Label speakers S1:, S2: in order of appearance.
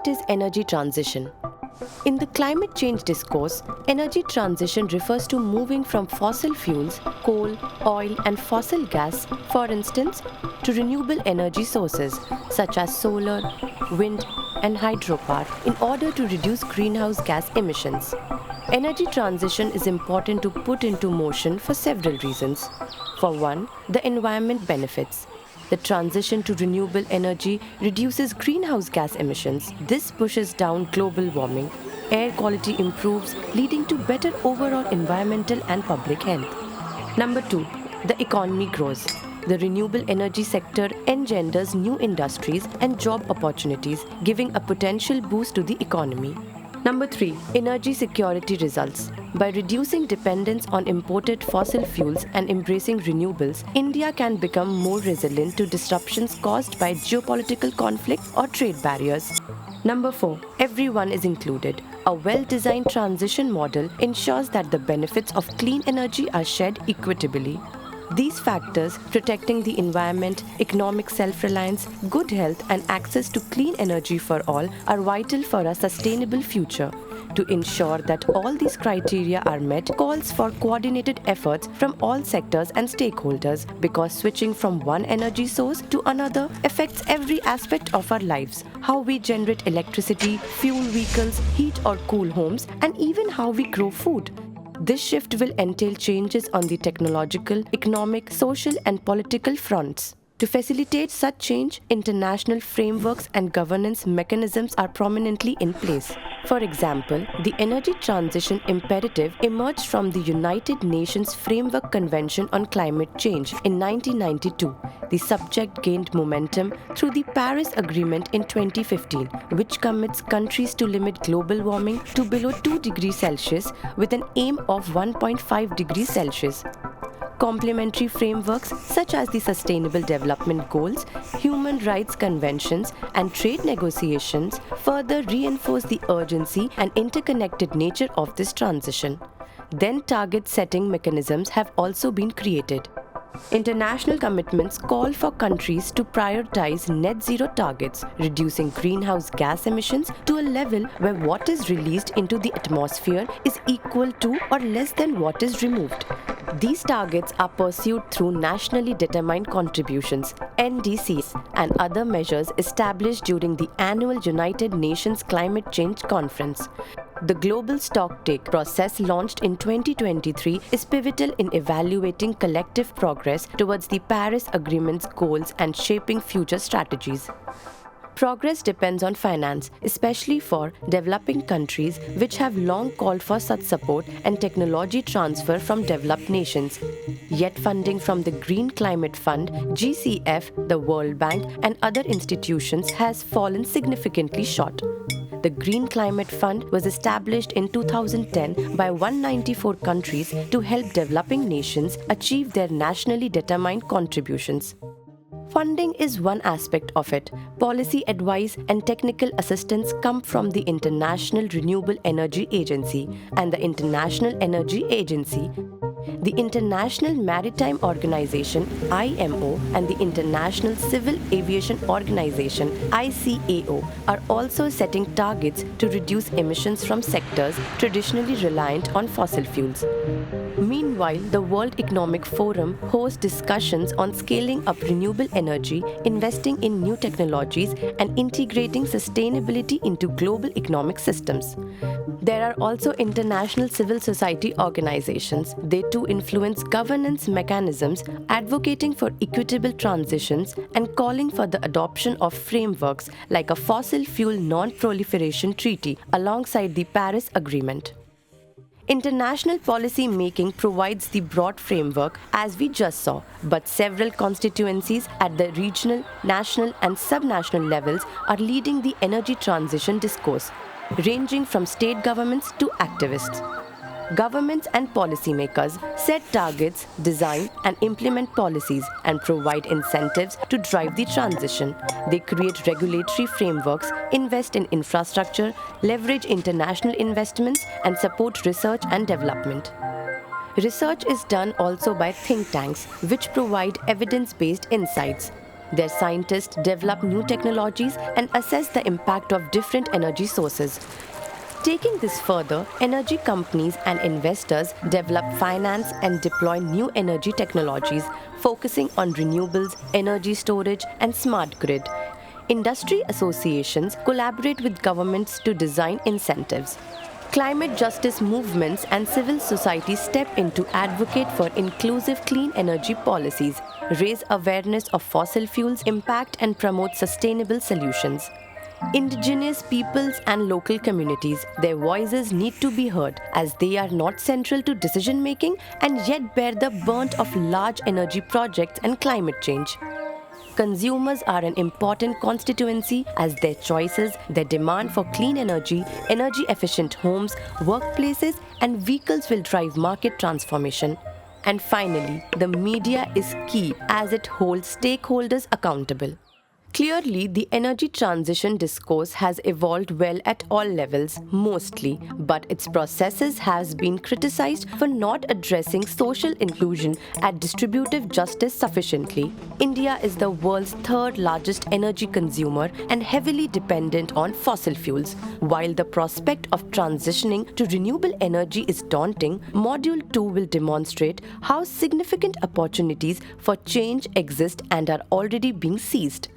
S1: What is energy transition? In the climate change discourse, energy transition refers to moving from fossil fuels, coal, oil, and fossil gas, for instance, to renewable energy sources such as solar, wind, and hydropower in order to reduce greenhouse gas emissions. Energy transition is important to put into motion for several reasons. For one, the environment benefits. The transition to renewable energy reduces greenhouse gas emissions. This pushes down global warming. Air quality improves, leading to better overall environmental and public health. Number 2, the economy grows. The renewable energy sector engenders new industries and job opportunities, giving a potential boost to the economy. Number 3, energy security results. By reducing dependence on imported fossil fuels and embracing renewables, India can become more resilient to disruptions caused by geopolitical conflicts or trade barriers. Number 4, everyone is included. A well-designed transition model ensures that the benefits of clean energy are shared equitably. These factors, protecting the environment, economic self-reliance, good health, and access to clean energy for all, are vital for a sustainable future. To ensure that all these criteria are met calls for coordinated efforts from all sectors and stakeholders, because switching from one energy source to another affects every aspect of our lives: how we generate electricity, fuel vehicles, heat or cool homes, and even how we grow food. This shift will entail changes on the technological, economic, social, and political fronts. To facilitate such change, international frameworks and governance mechanisms are prominently in place. For example, the Energy Transition Imperative emerged from the United Nations Framework Convention on Climate Change in 1992. The subject gained momentum through the Paris Agreement in 2015, which commits countries to limit global warming to below 2 degrees Celsius with an aim of 1.5 degrees Celsius. Complementary frameworks such as the Sustainable Development Goals, human rights conventions, and trade negotiations further reinforce the urgency and interconnected nature of this transition. Then target setting mechanisms have also been created. International commitments call for countries to prioritize net zero targets, reducing greenhouse gas emissions to a level where what is released into the atmosphere is equal to or less than what is removed. These targets are pursued through nationally determined contributions, NDCs, and other measures established during the annual United Nations Climate Change Conference. The global stocktake process launched in 2023 is pivotal in evaluating collective progress towards the Paris Agreement's goals and shaping future strategies. Progress depends on finance, especially for developing countries, which have long called for such support and technology transfer from developed nations. Yet funding from the Green Climate Fund, GCF, the World Bank, and other institutions has fallen significantly short. The Green Climate Fund was established in 2010 by 194 countries to help developing nations achieve their nationally determined contributions. Funding is one aspect of it. Policy advice and technical assistance come from the International Renewable Energy Agency and the International Energy Agency. The International Maritime Organization (IMO) and the International Civil Aviation Organization (ICAO) are also setting targets to reduce emissions from sectors traditionally reliant on fossil fuels. Meanwhile, the World Economic Forum hosts discussions on scaling up renewable energy, investing in new technologies, and integrating sustainability into global economic systems. There are also international civil society organizations. They too influence governance mechanisms, advocating for equitable transitions and calling for the adoption of frameworks like a fossil fuel non-proliferation treaty alongside the Paris Agreement. International policy making provides the broad framework, as we just saw, but several constituencies at the regional, national, and subnational levels are leading the energy transition discourse, ranging from state governments to activists. Governments and policymakers set targets, design and implement policies, and provide incentives to drive the transition. They create regulatory frameworks, invest in infrastructure, leverage international investments, and support research and development. Research is done also by think tanks, which provide evidence-based insights. Their scientists develop new technologies and assess the impact of different energy sources. Taking this further, energy companies and investors develop, finance, and deploy new energy technologies, focusing on renewables, energy storage, and smart grid. Industry associations collaborate with governments to design incentives. Climate justice movements and civil society step in to advocate for inclusive clean energy policies, raise awareness of fossil fuels' impact, and promote sustainable solutions. Indigenous peoples and local communities, their voices need to be heard as they are not central to decision making and yet bear the brunt of large energy projects and climate change. Consumers are an important constituency as their choices, their demand for clean energy, energy-efficient homes, workplaces, and vehicles will drive market transformation. And finally, the media is key as it holds stakeholders accountable. Clearly, the energy transition discourse has evolved well at all levels, mostly, but its processes has been criticized for not addressing social inclusion and distributive justice sufficiently. India is the world's third largest energy consumer and heavily dependent on fossil fuels. While the prospect of transitioning to renewable energy is daunting, Module 2 will demonstrate how significant opportunities for change exist and are already being seized.